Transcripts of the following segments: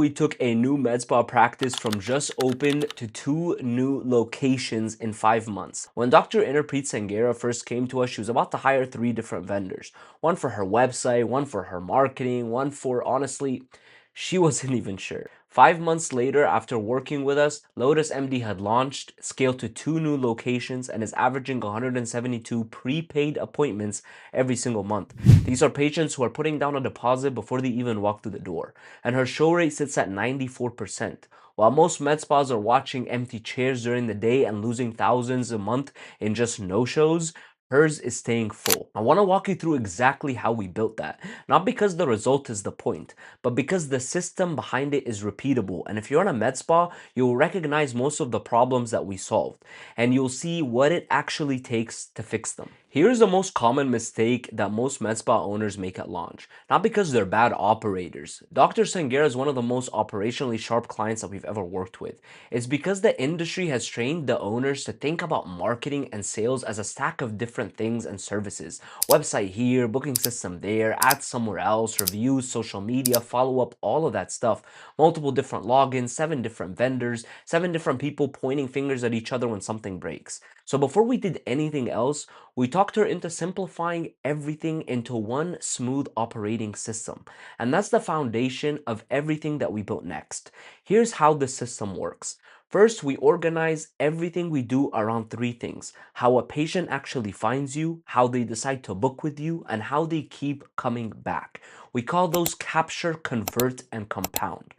We took a new med spa practice from just opened to 2 new locations in 5 months. When Dr. Interpreet Sangera first came to us, she was about to hire 3 different vendors. One for her website, one for her marketing, one for, honestly, she wasn't even sure. 5 months later, after working with us, Lotus MD had launched, scaled to 2 new locations, and is averaging 172 prepaid appointments every single month. These are patients who are putting down a deposit before they even walk through the door, and her show rate sits at 94%. While most med spas are watching empty chairs during the day and losing thousands a month in just no-shows, hers is staying full. I want to walk you through exactly how we built that. Not because the result is the point, but because the system behind it is repeatable. And if you're in a med spa, you'll recognize most of the problems that we solved, and you'll see what it actually takes to fix them. Here's the most common mistake that most med spa owners make at launch. Not because they're bad operators. Dr. Sangera is one of the most operationally sharp clients that we've ever worked with. It's because the industry has trained the owners to think about marketing and sales as a stack of different things and services. Website here, booking system there, ads somewhere else, reviews, social media, follow up, all of that stuff. Multiple different logins, 7 different vendors, 7 different people pointing fingers at each other when something breaks. So before we did anything else, we talked her into simplifying everything into one smooth operating system. And that's the foundation of everything that we built next. Here's how the system works. First, we organize everything we do around 3 things: how a patient actually finds you, how they decide to book with you, and how they keep coming back. We call those capture, convert, and compound.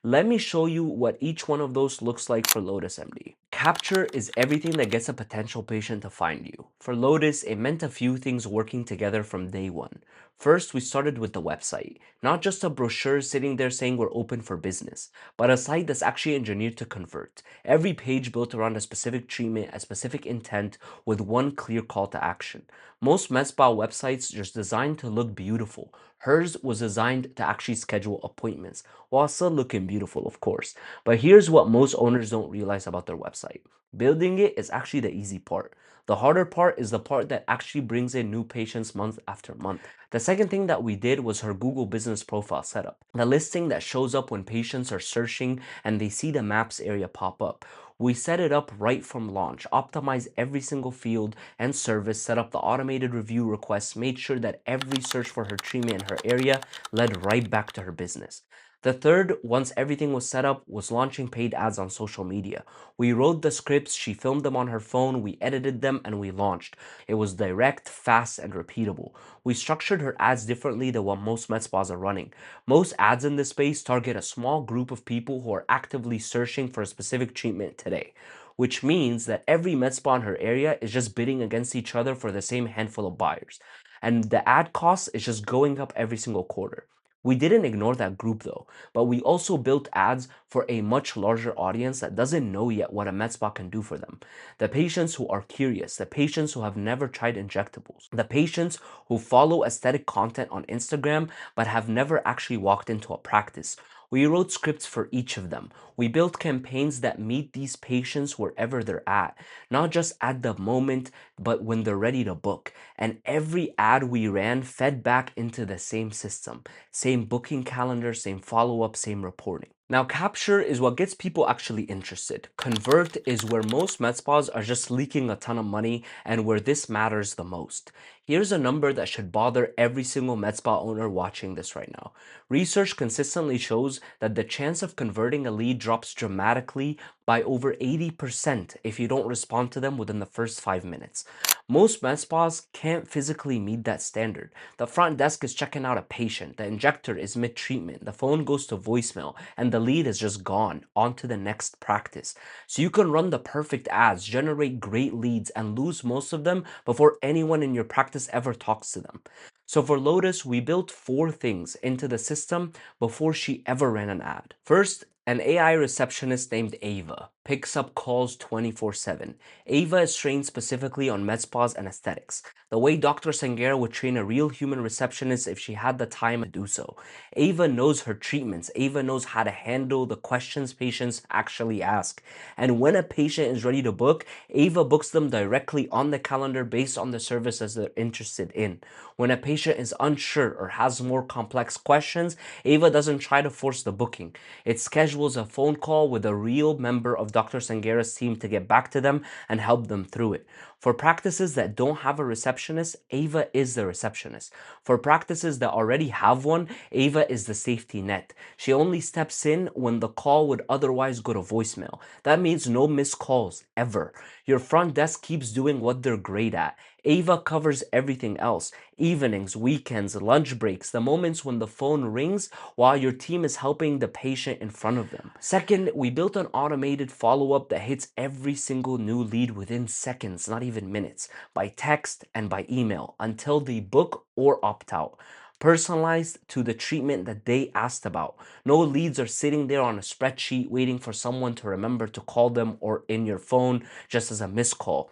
Let me show you what each one of those looks like for Lotus MD. Capture is everything that gets a potential patient to find you. For Lotus, it meant a few things working together from day one. First, we started with the website. Not just a brochure sitting there saying we're open for business, but a site that's actually engineered to convert. Every page built around a specific treatment, a specific intent, with one clear call to action. Most med spa websites just designed to look beautiful. Hers was designed to actually schedule appointments, while still looking beautiful, of course. But here's what most owners don't realize about their website. Building it is actually the easy part. The harder part is the part that actually brings in new patients month after month. The second thing that we did was her Google business profile setup. The listing that shows up when patients are searching and they see the maps area pop up. We set it up right from launch, optimized every single field and service, set up the automated review requests, made sure that every search for her treatment in her area led right back to her business. The third, once everything was set up, was launching paid ads on social media. We wrote the scripts, she filmed them on her phone, we edited them, and we launched. It was direct, fast, and repeatable. We structured her ads differently than what most med spas are running. Most ads in this space target a small group of people who are actively searching for a specific treatment today, which means that every med spa in her area is just bidding against each other for the same handful of buyers. And the ad cost is just going up every single quarter. We didn't ignore that group though, but we also built ads for a much larger audience that doesn't know yet what a med spa can do for them. The patients who are curious, the patients who have never tried injectables, the patients who follow aesthetic content on Instagram but have never actually walked into a practice. We wrote scripts for each of them. We built campaigns that meet these patients wherever they're at, not just at the moment, but when they're ready to book. And every ad we ran fed back into the same system. Same booking calendar, same follow-up, same reporting. Now, capture is what gets people actually interested. Convert is where most med spas are just leaking a ton of money and where this matters the most. Here's a number that should bother every single med spa owner watching this right now. Research consistently shows that the chance of converting a lead drops dramatically by over 80% if you don't respond to them within the first 5 minutes. Most med spas can't physically meet that standard. The front desk is checking out a patient, the injector is mid-treatment, the phone goes to voicemail, and the lead is just gone, on to the next practice. So you can run the perfect ads, generate great leads, and lose most of them before anyone in your practice ever talks to them. So for Lotus, we built 4 things into the system before she ever ran an ad. First, an AI receptionist named Ava. picks up calls 24/7. Ava is trained specifically on med spas and aesthetics, the way Dr. Sangera would train a real human receptionist if she had the time to do so. Ava knows her treatments. Ava knows how to handle the questions patients actually ask. And when a patient is ready to book, Ava books them directly on the calendar based on the services they're interested in. When a patient is unsure or has more complex questions, Ava doesn't try to force the booking. It schedules a phone call with a real member of Dr. Sangera's team to get back to them and help them through it. For practices that don't have a receptionist, Ava is the receptionist. For practices that already have one, Ava is the safety net. She only steps in when the call would otherwise go to voicemail. That means no missed calls, ever. Your front desk keeps doing what they're great at. Ava covers everything else: evenings, weekends, lunch breaks, the moments when the phone rings while your team is helping the patient in front of them. Second, we built an automated follow-up that hits every single new lead within seconds, not even minutes, by text and by email, until they book or opt out. Personalized to the treatment that they asked about. No leads are sitting there on a spreadsheet waiting for someone to remember to call them or in your phone just as a missed call.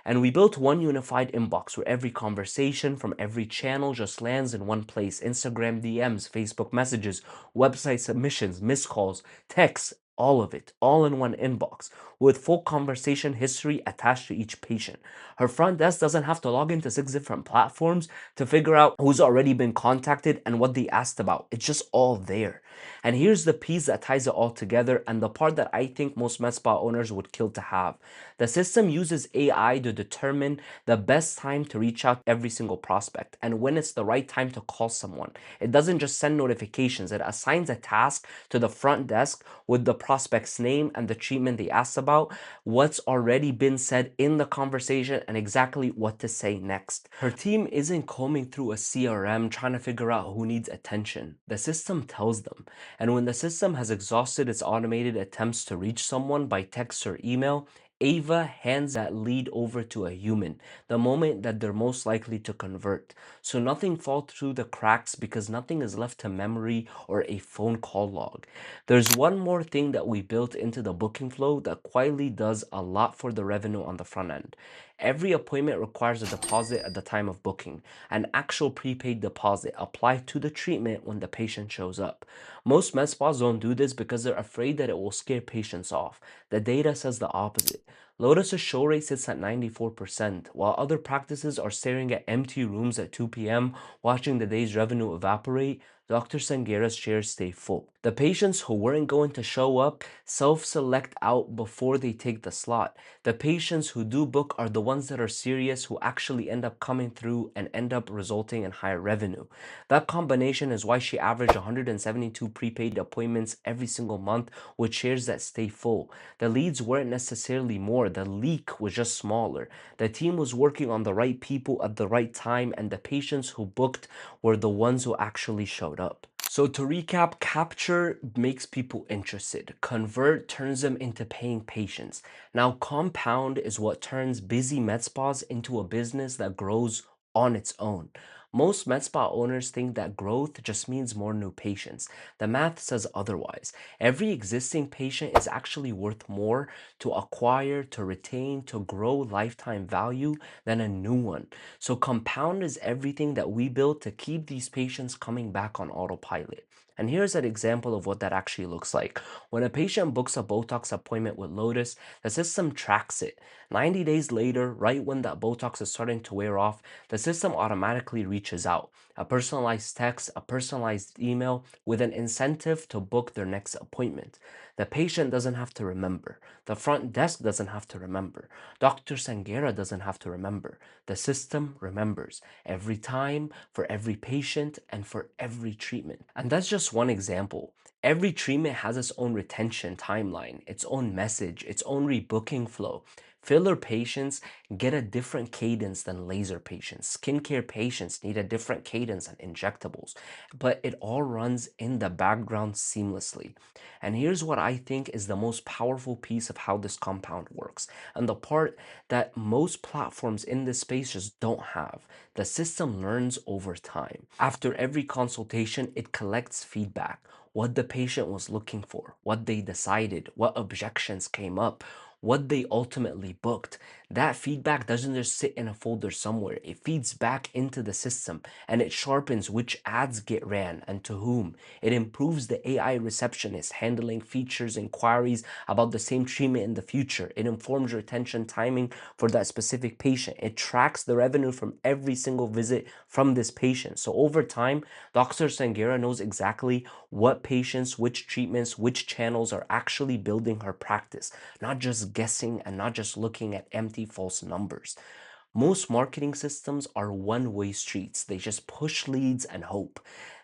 And we built one unified inbox where every conversation from every channel just lands in one place: Instagram DMs, Facebook messages, website submissions, missed calls, texts, all of it, all in one inbox, with full conversation history attached to each patient. Her front desk doesn't have to log into 6 different platforms to figure out who's already been contacted and what they asked about. It's just all there. And here's the piece that ties it all together, and the part that I think most med spa owners would kill to have. The system uses AI to determine the best time to reach out to every single prospect and when it's the right time to call someone. It doesn't just send notifications, it assigns a task to the front desk with the prospect's name and the treatment they asked about, what's already been said in the conversation, and exactly what to say next. Her team isn't combing through a CRM trying to figure out who needs attention. The system tells them. And when the system has exhausted its automated attempts to reach someone by text or email, Ava hands that lead over to a human the moment that they're most likely to convert. So nothing falls through the cracks because nothing is left to memory or a phone call log. There's one more thing that we built into the booking flow that quietly does a lot for the revenue on the front end. Every appointment requires a deposit at the time of booking, an actual prepaid deposit applied to the treatment when the patient shows up. Most med spas don't do this because they're afraid that it will scare patients off. The data says the opposite. Lotus's show rate sits at 94%, while other practices are staring at empty rooms at 2 p.m., watching the day's revenue evaporate. Dr. Sangera's chairs stay full. The patients who weren't going to show up self-select out before they take the slot. The patients who do book are the ones that are serious, who actually end up coming through and end up resulting in higher revenue. That combination is why she averaged 172 prepaid appointments every single month with chairs that stay full. The leads weren't necessarily more, the leak was just smaller. The team was working on the right people at the right time, and the patients who booked were the ones who actually showed up. So to recap, capture makes people interested. Convert turns them into paying patients. Now compound is what turns busy med spas into a business that grows on its own. Most med spa owners think that growth just means more new patients. The math says otherwise. Every existing patient is actually worth more to acquire, to retain, to grow lifetime value than a new one. So compound is everything that we build to keep these patients coming back on autopilot. And here's an example of what that actually looks like. When a patient books a Botox appointment with Lotus, the system tracks it. 90 days later, right when that Botox is starting to wear off, the system automatically reaches out. A personalized text, a personalized email with an incentive to book their next appointment. The patient doesn't have to remember. The front desk doesn't have to remember. Dr. Sangera doesn't have to remember. The system remembers every time, for every patient, and for every treatment. And that's just one example. Every treatment has its own retention timeline, its own message, its own rebooking flow. Filler patients get a different cadence than laser patients. Skincare patients need a different cadence than injectables. But it all runs in the background seamlessly. And here's what I think is the most powerful piece of how this compound works, and the part that most platforms in this space just don't have. The system learns over time. After every consultation, it collects feedback. what the patient was looking for, what they decided, what objections came up, what they ultimately booked. That feedback doesn't just sit in a folder somewhere. It feeds back into the system and it sharpens which ads get ran and to whom. It improves the AI receptionist handling features, inquiries about the same treatment in the future. It informs retention timing for that specific patient. It tracks the revenue from every single visit from this patient. So over time, Dr. Sangera knows exactly what patients, which treatments, which channels are actually building her practice, not just guessing and not just looking at empty false numbers. Most marketing systems are one-way streets. They just push leads and hope.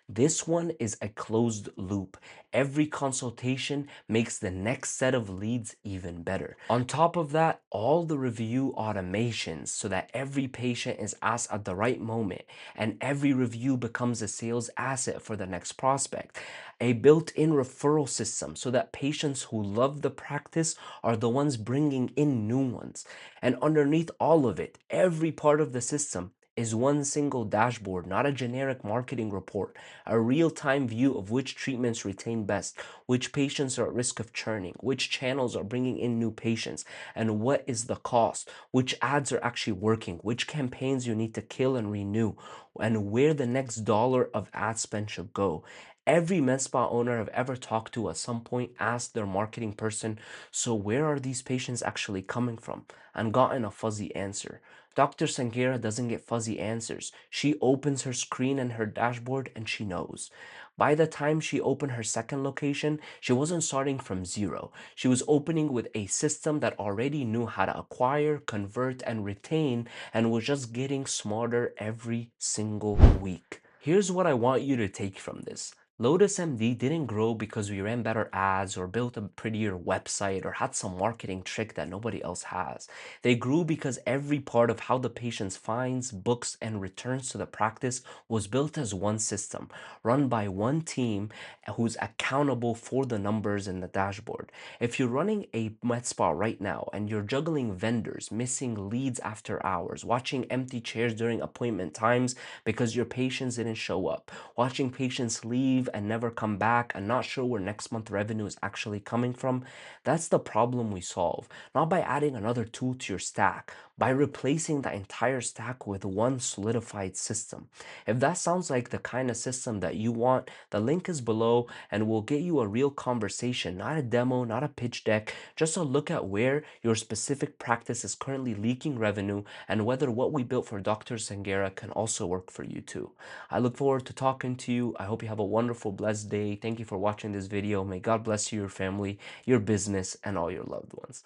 This one is a closed loop. Every consultation makes the next set of leads even better. On top of that, all the review automations so that every patient is asked at the right moment and every review becomes a sales asset for the next prospect. A built-in referral system so that patients who love the practice are the ones bringing in new ones. And underneath all of it, every part of the system is one single dashboard, not a generic marketing report, a real-time view of which treatments retain best, which patients are at risk of churning, which channels are bringing in new patients, and what is the cost, which ads are actually working, which campaigns you need to kill and renew, and where the next dollar of ad spend should go. Every med spa owner I've ever talked to at some point asked their marketing person, so where are these patients actually coming from? And gotten a fuzzy answer. Dr. Sangera doesn't get fuzzy answers. She opens her screen and her dashboard and she knows. By the time she opened her second location, she wasn't starting from zero. She was opening with a system that already knew how to acquire, convert, and retain, and was just getting smarter every single week. Here's what I want you to take from this. Lotus MD didn't grow because we ran better ads or built a prettier website or had some marketing trick that nobody else has. They grew because every part of how the patient finds, books, and returns to the practice was built as one system, run by one team who's accountable for the numbers in the dashboard. If you're running a med spa right now and you're juggling vendors, missing leads after hours, watching empty chairs during appointment times because your patients didn't show up, watching patients leave and never come back and not sure where next month revenue is actually coming from, that's the problem we solve. Not by adding another tool to your stack, by replacing the entire stack with one solidified system. If that sounds like the kind of system that you want, the link is below and we'll get you a real conversation, not a demo, not a pitch deck, just a look at where your specific practice is currently leaking revenue and whether what we built for Dr. Sangera can also work for you too. I look forward to talking to you. I hope you have a wonderful, blessed day. Thank you for watching this video. May God bless you, your family, your business, and all your loved ones.